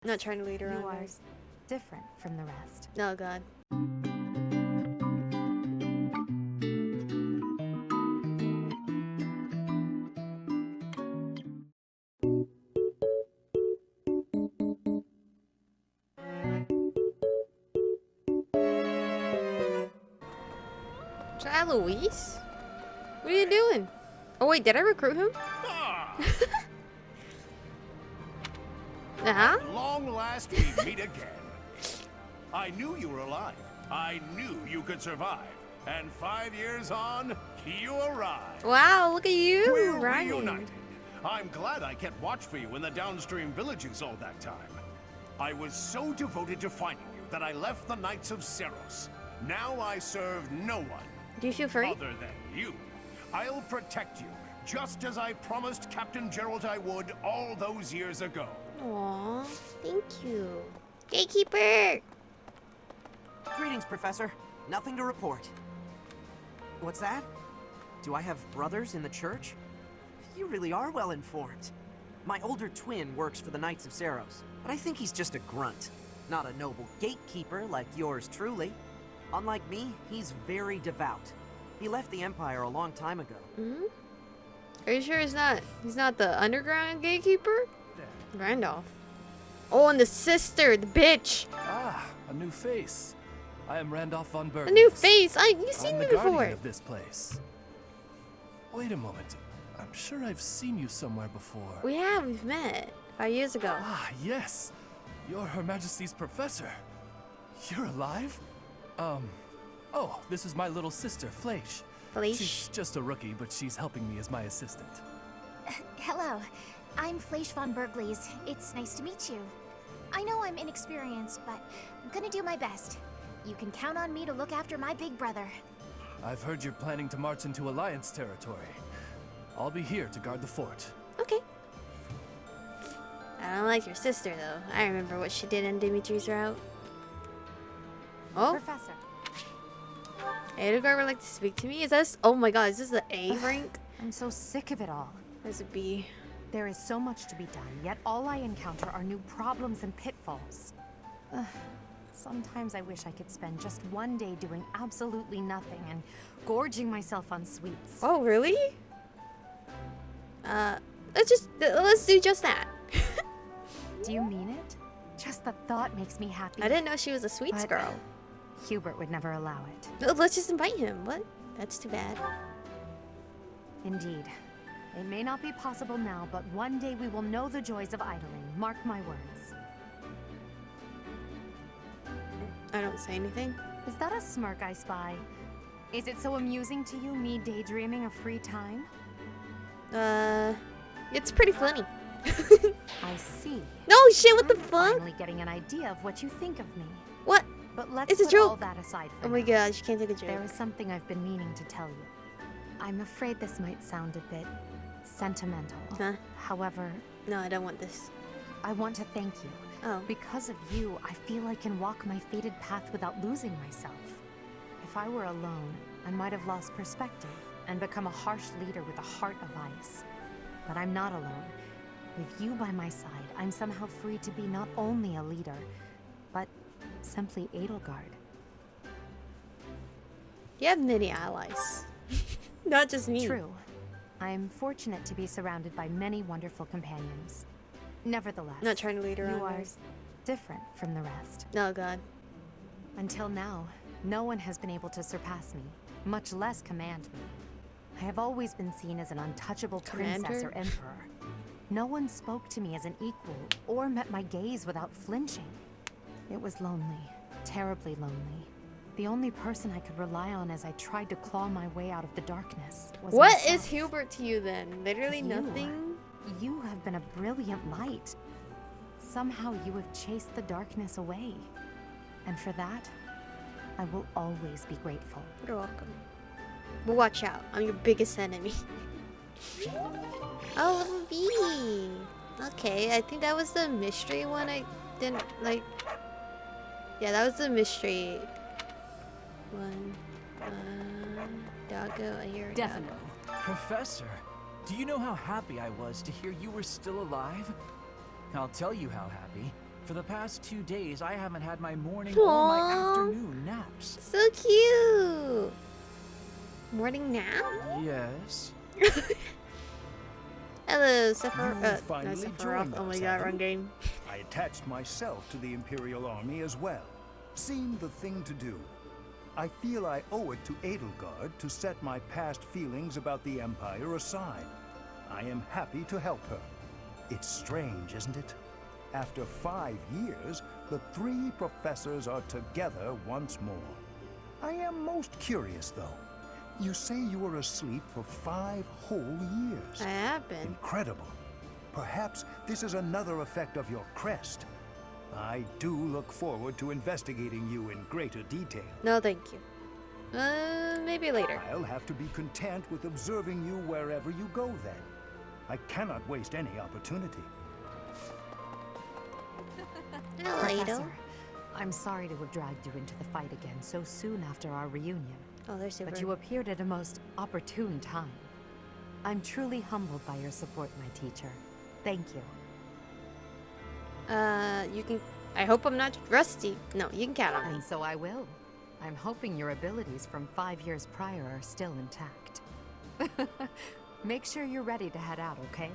Not trying to lead her on. You are different from the rest. Oh god. Is that Luis? What are you doing? Oh wait, did I recruit him? At long last we meet again. I knew you were alive. I knew you could survive. And 5 years on, you arrived. Wow, look at you. We're Ryan. reunited. I'm glad I kept watch for you in the downstream villages all that time. I was so devoted to finding you that I left the Knights of Seros. Now I serve no one. Do you feel free? Other than you. I'll protect you, just as I promised Captain Gerald I would all those years ago. Aww, thank you. Gatekeeper! Greetings, Professor. Nothing to report. What's that? Do I have brothers in the church? You really are well informed. My older twin works for the Knights of Seros, but I think he's just a grunt, not a noble gatekeeper like yours truly. Unlike me, he's very devout. He left the Empire a long time ago. Hmm? Are you sure he's not the underground gatekeeper? Randolph. Oh, and the sister, the bitch. Ah, a new face. I am Randolph von Berg. A new face. You've seen I'm me the before. guardian of this place. Wait a moment. I'm sure I've seen you somewhere before. We've met 5 years ago. Ah, yes. You're Her Majesty's professor. You're alive? Oh, this is my little sister, Fleisch. Fleisch? She's just a rookie, but she's helping me as my assistant. Hello, I'm Fleisch von Bergleys. It's nice to meet you. I know I'm inexperienced, but I'm gonna do my best. You can count on me to look after my big brother. I've heard you're planning to march into Alliance territory. I'll be here to guard the fort. Okay. I don't like your sister, though. I remember what she did in Dimitri's route. Oh, Professor. Edelgard would like to speak to me? Is this? Oh my god, is this the A rank? I'm so sick of it all. There's a B. There is so much to be done, yet all I encounter are new problems and pitfalls. Ugh. Sometimes I wish I could spend just one day doing absolutely nothing and gorging myself on sweets. Oh, really? Let's do just that. Do you mean it? Just the thought makes me happy. I didn't know she was a sweets But girl. Hubert would never allow it. No, let's just invite him. What? That's too bad. Indeed. It may not be possible now, but one day we will know the joys of idling. Mark my words. I don't say anything. Is that a smirk I spy? Is it so amusing to you, me daydreaming of free time? It's pretty funny. I see. No shit, what the I'm fuck? finally getting an idea of what you think of me. What? But let's It's a put all joke. that aside for Oh my now. gosh, you can't take a There joke. is something I've been meaning to tell you. I'm afraid this might sound a bit sentimental. Huh? However, No, I don't want this. I want to thank you. Oh. Because of you, I feel I can walk my fated path without losing myself. If I were alone, I might have lost perspective and become a harsh leader with a heart of ice. But I'm not alone. With you by my side, I'm somehow free to be not only a leader, but simply Edelgard. You have many allies. Not just me. True. I am fortunate to be surrounded by many wonderful companions. Nevertheless, Not trying to lead her you on. are different from the rest. Oh god. Until now, no one has been able to surpass me, much less command me. I have always been seen as an untouchable princess Commander? or emperor. No one spoke to me as an equal or met my gaze without flinching. It was lonely, terribly lonely. The only person I could rely on as I tried to claw my way out of the darkness was What myself. is Hubert to you then? Literally You. nothing? You have been a brilliant light. Somehow you have chased the darkness away. And for that, I will always be grateful. You're welcome. But watch out, I'm your biggest enemy. Oh, little bee. Okay, I think that was the mystery one I didn't like. Yeah, that was the mystery one. Doggo, I hear a doggo. Definitely. Professor, do you know how happy I was to hear you were still alive? I'll tell you how happy. For the past 2 days, I haven't had my morning or my Aww. afternoon naps. So cute. Morning nap? Yes. Hello, Sephiroth. You No, finally Sephiroth. joined Oh my us, god, have wrong you? game. I attached myself to the Imperial Army as well. Seemed the thing to do. I feel I owe it to Edelgard to set my past feelings about the Empire aside. I am happy to help her. It's strange, isn't it? After 5 years, the 3 professors are together once more. I am most curious, though. You say you were asleep for 5 whole years. I have been. Incredible. Perhaps this is another effect of your crest. I do look forward to investigating you in greater detail. No, thank you. Maybe later. I'll have to be content with observing you wherever you go then. I cannot waste any opportunity. Hello, Edo. Professor, I'm sorry to have dragged you into the fight again so soon after our reunion. Oh, they're super. But you appeared at a most opportune time. I'm truly humbled by your support, my teacher. Thank you. You can. I hope I'm not rusty. No, you can count on me. And so I will. I'm hoping your abilities from 5 years prior are still intact. Make sure you're ready to head out, okay?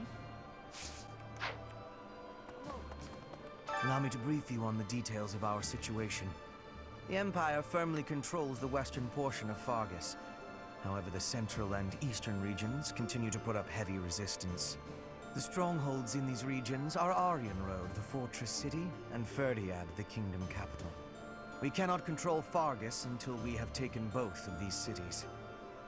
Allow me to brief you on the details of our situation. The Empire firmly controls the western portion of Fargus. However, the central and eastern regions continue to put up heavy resistance. The strongholds in these regions are Aryan Road, the fortress city, and Ferdiad, the kingdom capital. We cannot control Fargus until we have taken both of these cities.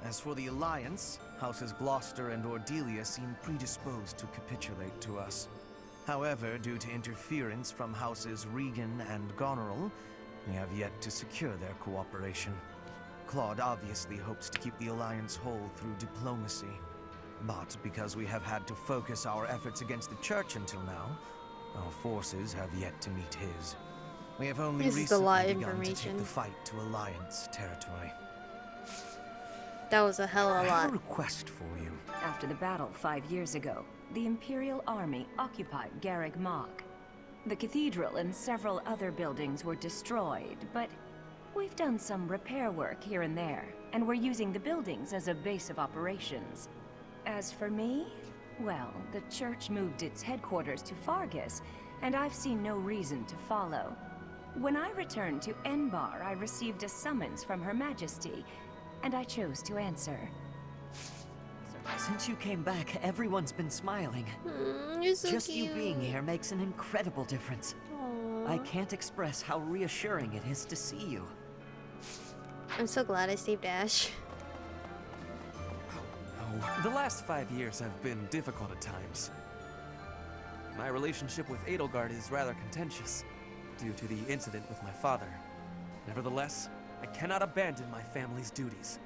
As for the Alliance, Houses Gloucester and Ordelia seem predisposed to capitulate to us. However, due to interference from Houses Regan and Goneril, we have yet to secure their cooperation. Claude obviously hopes to keep the Alliance whole through diplomacy. But because we have had to focus our efforts against the Church until now, our forces have yet to meet his. We have only This is a lot recently of begun to take information. the fight to Alliance territory. That was a hell of I a have a lot. request for you. After the battle 5 years ago, the Imperial Army occupied Garreg Mach. The cathedral and several other buildings were destroyed, but we've done some repair work here and there, and we're using the buildings as a base of operations. As for me, well, the church moved its headquarters to Fargus, and I've seen no reason to follow. When I returned to Enbar, I received a summons from Her Majesty, and I chose to answer. Since you came back, everyone's been smiling. You're so Just cute. you being here makes an incredible difference. Aww. I can't express how reassuring it is to see you. I'm so glad I saved Ash. The last 5 years have been difficult at times. My relationship with Edelgard is rather contentious, due to the incident with my father. Nevertheless, I cannot abandon my family's duties.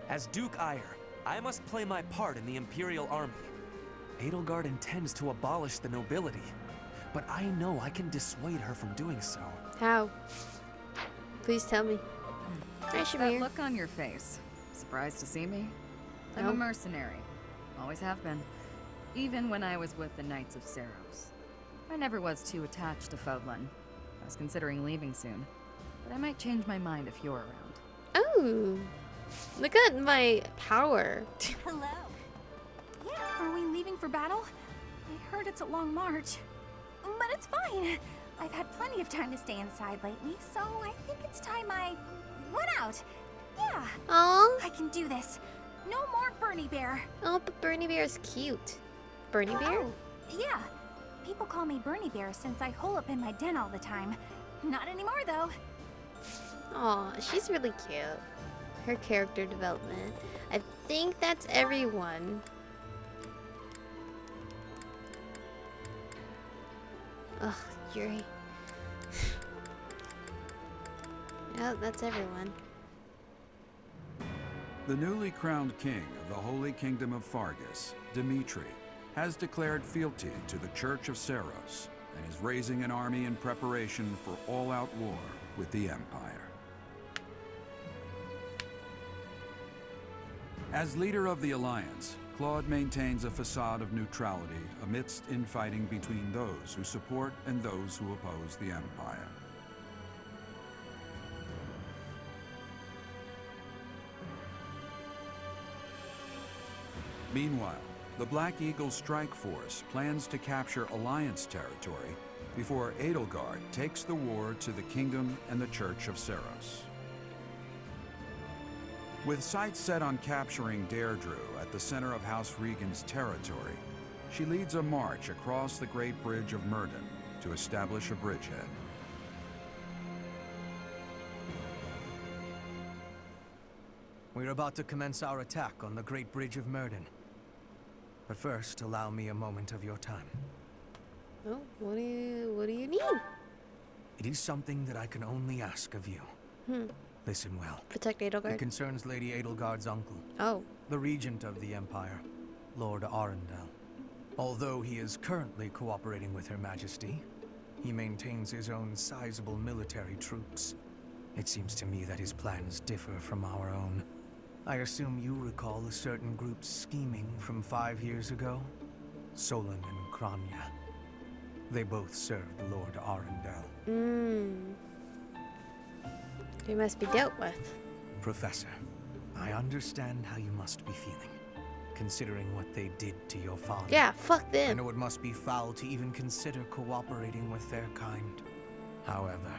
As Duke Ire, I must play my part in the Imperial Army. Edelgard intends to abolish the nobility, but I know I can dissuade her from doing so. How? Please tell me. Hi, That Shamir. look on your face. Surprised to see me? I'm No. a mercenary. Always have been. Even when I was with the Knights of Seros. I never was too attached to Fodlan. I was considering leaving soon. But I might change my mind if you're around. Oh, look at my power. Hello. Yeah, are we leaving for battle? I heard it's a long march. But it's fine. I've had plenty of time to stay inside lately, so I think it's time I went out. Yeah, Oh, I can do this. No more Bernie Bear. oh, but Bernie Bear is cute. Bernie Bear? Oh, yeah. People call me Bernie Bear since I hole up in my den all the time. Not anymore, though. Aw, she's really cute. Her character development. I think that's everyone. Ugh, Yuri. Yeah, that's everyone. The newly crowned king of the Holy Kingdom of Fargus, Dimitri, has declared fealty to the Church of Seros and is raising an army in preparation for all-out war with the Empire. As leader of the Alliance, Claude maintains a facade of neutrality amidst infighting between those who support and those who oppose the Empire. Meanwhile, the Black Eagle Strike Force plans to capture Alliance territory before Edelgard takes the war to the Kingdom and the Church of Seiros. With sights set on capturing Deirdre at the center of House Regan's territory, she leads a march across the Great Bridge of Myrddin to establish a bridgehead. We're about to commence our attack on the Great Bridge of Myrddin. But first, allow me a moment of your time. Oh, what do you need? It is something that I can only ask of you. Listen well. Protect It Edelgard. concerns Lady Edelgard's uncle, Oh. the Regent of the Empire, Lord Arundel. Although he is currently cooperating with Her Majesty, he maintains his own sizable military troops. It seems to me that his plans differ from our own. I assume you recall a certain group's scheming from 5 years ago? Solon and Kranya. They both served Lord Arundel. He must be dealt with. Professor, I understand how you must be feeling, considering what they did to your father. Yeah, fuck I them. know it must be foul to even consider cooperating with their kind. However,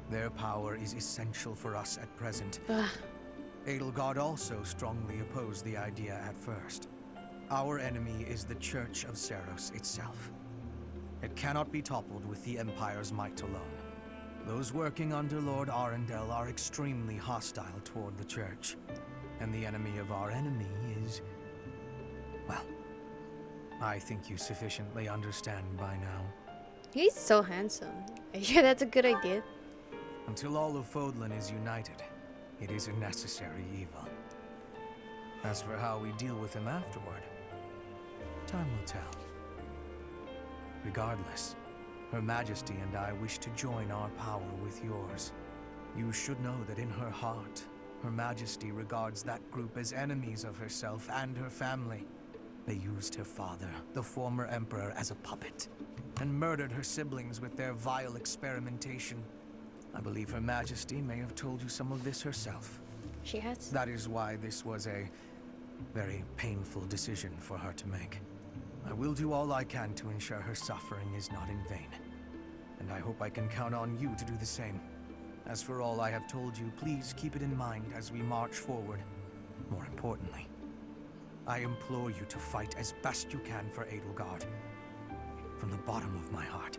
their power is essential for us at present. Edelgard also strongly opposed the idea at first. Our enemy is the Church of Seiros itself. It cannot be toppled with the Empire's might alone. Those working under Lord Arundel are extremely hostile toward the Church. And the enemy of our enemy is... well, I think you sufficiently understand by now. He's so handsome. Yeah, that's a good idea. Until all of Fodlan is united, it is a necessary evil. As for how we deal with him afterward, time will tell. Regardless, Her Majesty and I wish to join our power with yours. You should know that in her heart, Her Majesty regards that group as enemies of herself and her family. They used her father, the former emperor, as a puppet, and murdered her siblings with their vile experimentation. I believe Her Majesty may have told you some of this herself. She has. That is why this was a very painful decision for her to make. I will do all I can to ensure her suffering is not in vain. And I hope I can count on you to do the same. As for all I have told you, please keep it in mind as we march forward. More importantly, I implore you to fight as best you can for Edelgard. From the bottom of my heart,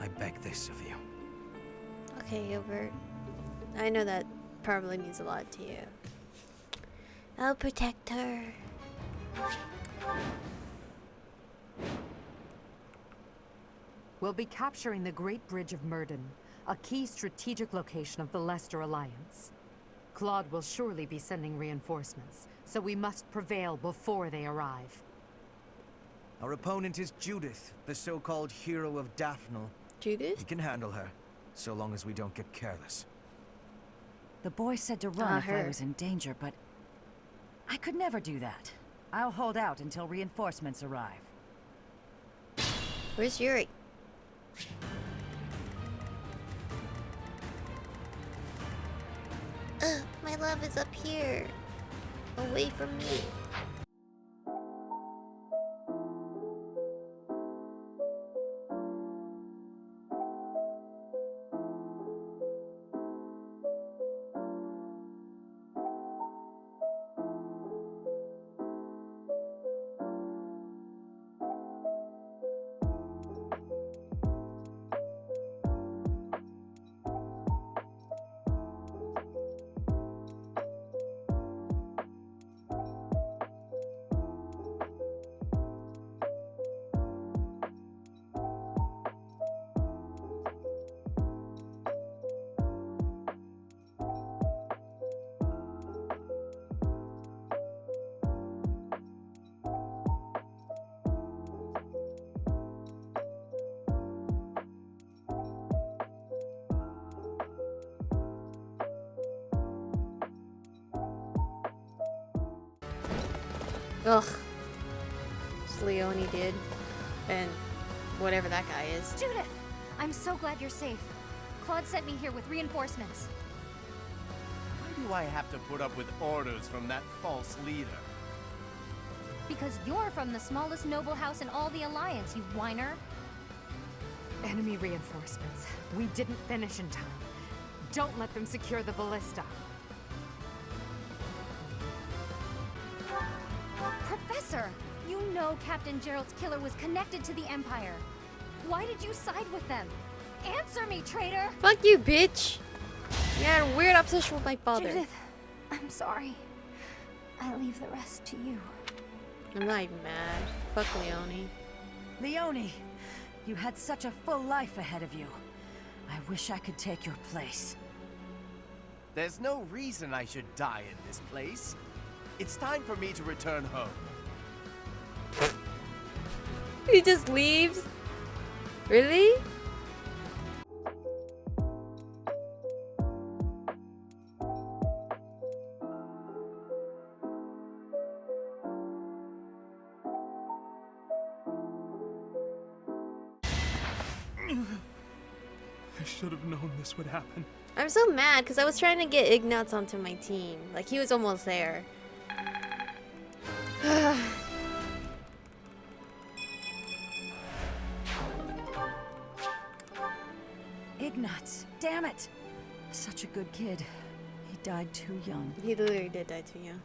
I beg this of you. Okay, Gilbert. I know that probably means a lot to you. I'll protect her. We'll be capturing the Great Bridge of Myrddin, a key strategic location of the Leicester Alliance. Claude will surely be sending reinforcements, so we must prevail before they arrive. Our opponent is Judith, the so-called hero of Daphnel. Judith? We can handle her, so long as we don't get careless. The boy said to run if I her. was in danger, but I could never do that. I'll hold out until reinforcements arrive. Where's Yuri? My love is up here. Away from me. Ugh. It's Leone did. And whatever that guy is. Judith! I'm so glad you're safe. Claude sent me here with reinforcements. Why do I have to put up with orders from that false leader? Because you're from the smallest noble house in all the Alliance, you whiner. Enemy reinforcements. We didn't finish in time. Don't let them secure the ballista. Professor! You know Captain Gerald's killer was connected to the Empire. Why did you side with them? Answer me, traitor! Fuck you, bitch! You had a weird obsession with my father. Judith, I'm sorry. I leave the rest to you. I'm not even mad. Fuck Leone. Leone, you had such a full life ahead of you. I wish I could take your place. There's no reason I should die in this place. It's time for me to return home. He just leaves? Really? I should have known this would happen. I'm so mad because I was trying to get Ignatz onto my team. Like, he was almost there. Ignatz, damn it! Such a good kid. He died too young. He literally did die too young.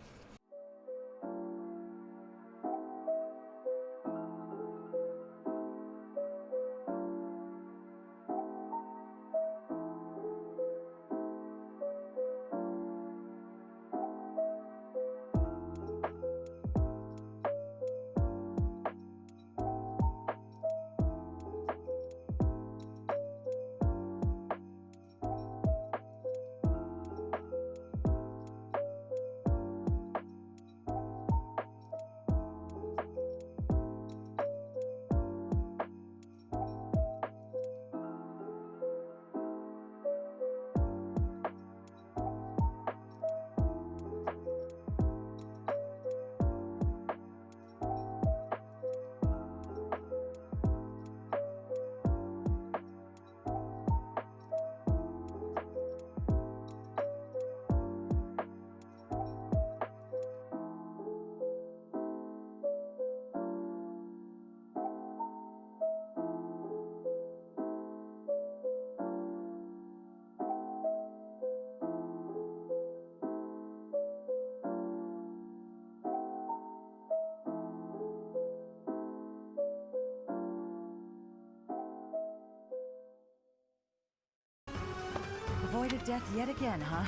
Avoided death yet again, huh?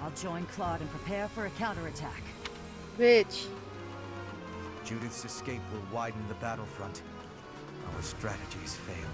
I'll join Claude and prepare for a counterattack. Bitch. Judith's escape will widen the battlefront. Our strategies failed.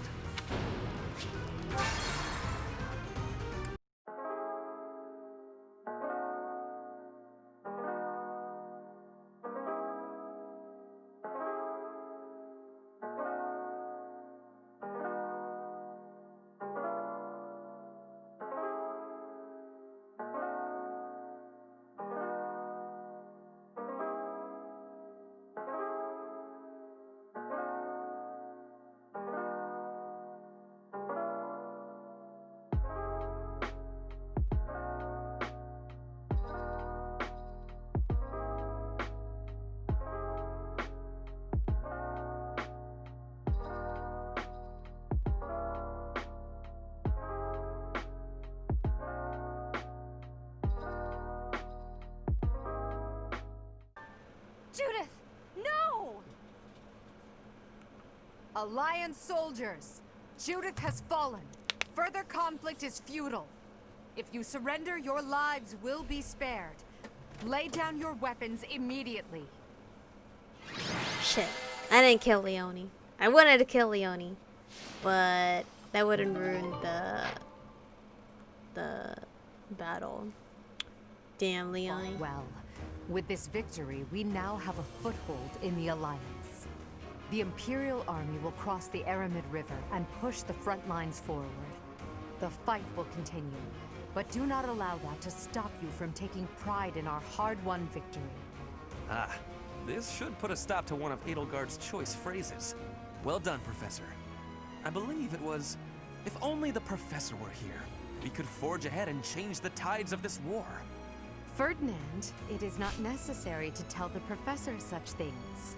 Judith! No! Alliance soldiers! Judith has fallen. Further conflict is futile. If you surrender, your lives will be spared. Lay down your weapons immediately. Shit. I didn't kill Leone. I wanted to kill Leone. But that wouldn't ruin the battle. Damn, Leone. Well, with this victory, we now have a foothold in the Alliance. The Imperial Army will cross the Aromie River and push the front lines forward. The fight will continue, but do not allow that to stop you from taking pride in our hard-won victory. Ah, This should put a stop to one of Edelgard's choice phrases. Well done, Professor. I believe it was, if only the Professor were here, we could forge ahead and change the tides of this war. Ferdinand, it is not necessary to tell the Professor such things.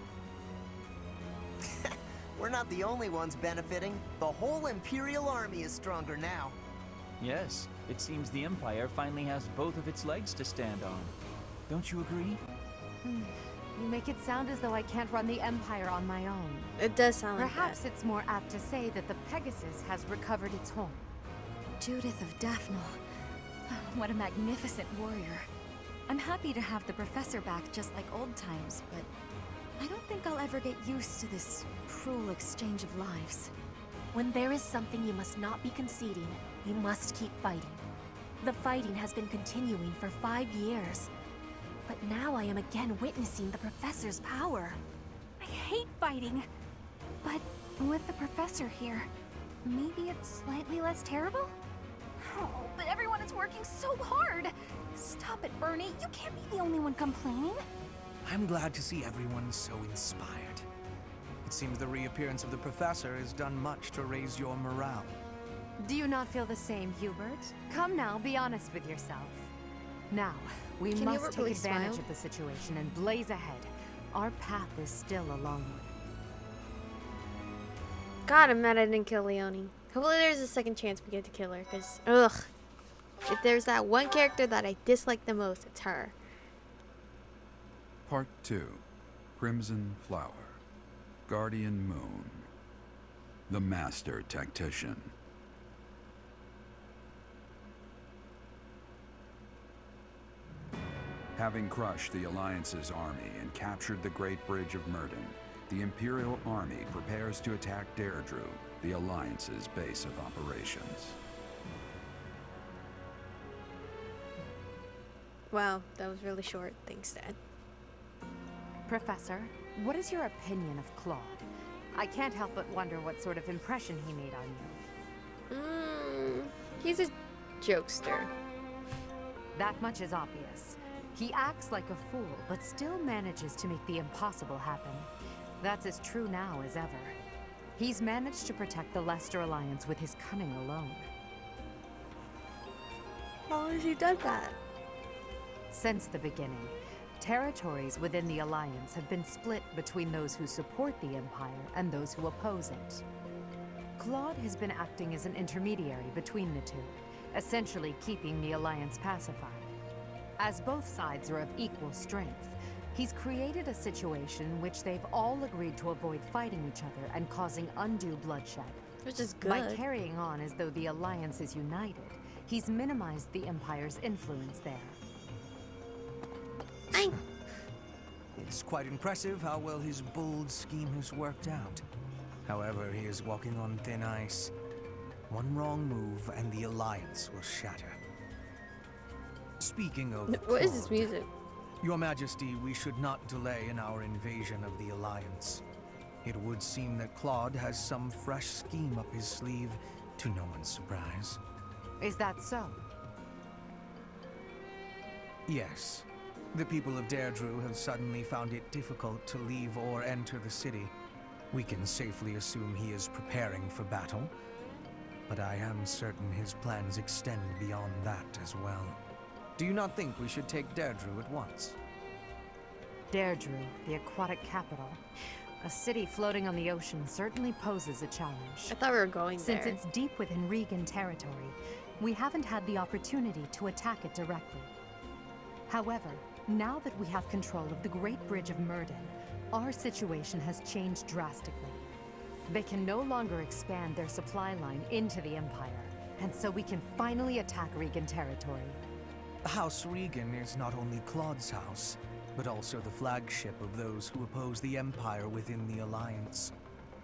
We're not the only ones benefiting. The whole Imperial Army is stronger now. Yes, it seems the Empire finally has both of its legs to stand on. Don't you agree? You make it sound as though I can't run the Empire on my own. It does sound like that. Perhaps it's more apt to say that the Pegasus has recovered its home. Judith of Daphne. What a magnificent warrior. I'm happy to have the Professor back just like old times, but I don't think I'll ever get used to this cruel exchange of lives. When there is something you must not be conceding, you must keep fighting. The fighting has been continuing for 5 years. But now I am again witnessing the Professor's power. I hate fighting. But with the Professor here, maybe it's slightly less terrible? Oh, but everyone is working so hard! Stop it, Bernie. You can't be the only one complaining. I'm glad to see everyone so inspired. It seems the reappearance of the Professor has done much to raise your morale. Do you not feel the same, Hubert? Come now, be honest with yourself. Now, we Can must Hubert take really advantage smile? of the situation and blaze ahead. Our path is still a long one. God, I'm mad I didn't kill Leonie. Hopefully there's a second chance we get to kill her, because, ugh. If there's that one character that I dislike the most, it's her. Part 2. Crimson Flower. Guardian Moon. The Master Tactician. Having crushed the Alliance's army and captured the Great Bridge of Myrden, the Imperial Army prepares to attack Deirdre, the Alliance's base of operations. Wow, that was really short. Thanks, Dad. Professor, what is your opinion of Claude? I can't help but wonder what sort of impression he made on you. He's a jokester. That much is obvious. He acts like a fool, but still manages to make the impossible happen. That's as true now as ever. He's managed to protect the Leicester Alliance with his cunning alone. How has he done that? Since the beginning, territories within the Alliance have been split between those who support the Empire and those who oppose it. Claude has been acting as an intermediary between the two, essentially keeping the Alliance pacified. As both sides are of equal strength, he's created a situation which they've all agreed to avoid fighting each other and causing undue bloodshed. Which is good. By carrying on as though the Alliance is united, he's minimized the Empire's influence there. It's quite impressive how well his bold scheme has worked out. However, he is walking on thin ice. One wrong move and the Alliance will shatter. Speaking of What is this Claude, music? Your Majesty, we should not delay in our invasion of the Alliance. It would seem that Claude has some fresh scheme up his sleeve, to no one's surprise. Is that so? Yes. The people of Deirdre have suddenly found it difficult to leave or enter the city. We can safely assume he is preparing for battle, but I am certain his plans extend beyond that as well. Do you not think we should take Deirdre at once? Deirdre, the aquatic capital. A city floating on the ocean certainly poses a challenge. I thought we were going there. Since it's deep within Regan territory, we haven't had the opportunity to attack it directly. However, now that we have control of the Great Bridge of Myrden, our situation has changed drastically. They can no longer expand their supply line into the Empire, and so we can finally attack Regan territory. House Regan is not only Claude's house, but also the flagship of those who oppose the Empire within the Alliance.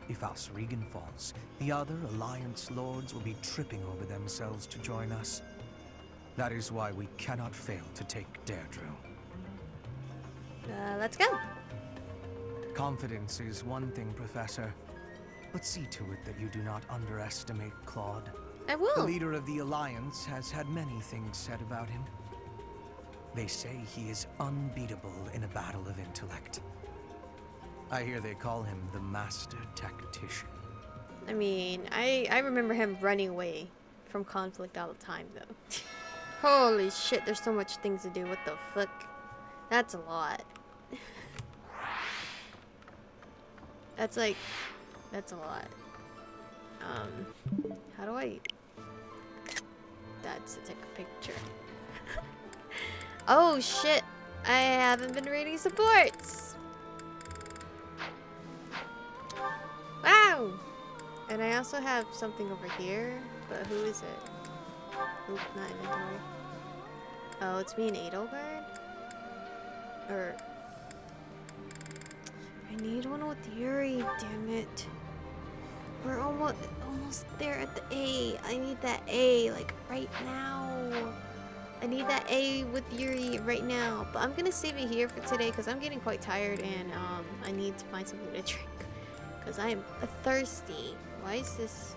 If House Regan falls, the other Alliance lords will be tripping over themselves to join us. That is why we cannot fail to take Deirdre. Let's go. Confidence is one thing, Professor, but see to it that you do not underestimate Claude. I will. The leader of the Alliance has had many things said about him. They say he is unbeatable in a battle of intellect. I hear they call him the Master Tactician. I mean, I remember him running away from conflict all the time, though. Holy shit, there's so much things to do. What the fuck? That's a lot. That's a lot. How do I... That's to take a picture. Oh shit! I haven't been reading supports! Wow! And I also have something over here, but who is it? Oop, not inventory. Oh, it's me and Edelgard? Or... I need one with Yuri, damn it. We're almost there at the A. I need that A, like, right now. I need that A with Yuri right now. But I'm gonna save it here for today because I'm getting quite tired and I need to find something to drink. Because I am thirsty. Why is this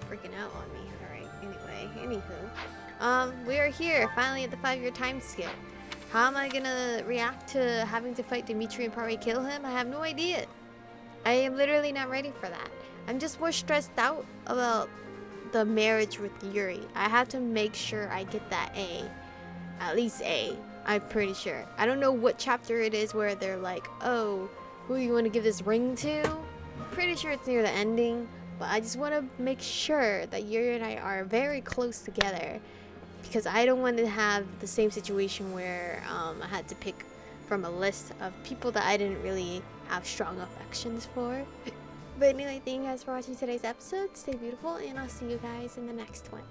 freaking out on me? Alright, anyway, anywho. We are here, finally at the 5-year time skip. How am I gonna react to having to fight Dimitri and probably kill him? I have no idea. I am literally not ready for that. I'm just more stressed out about the marriage with Yuri. I have to make sure I get that A. At least A. I'm pretty sure. I don't know what chapter it is where they're like, oh, who you want to give this ring to? I'm pretty sure it's near the ending. But I just want to make sure that Yuri and I are very close together. Because I don't want to have the same situation where I had to pick from a list of people that I didn't really have strong affections for. But anyway, thank you guys for watching today's episode. Stay beautiful, and I'll see you guys in the next one.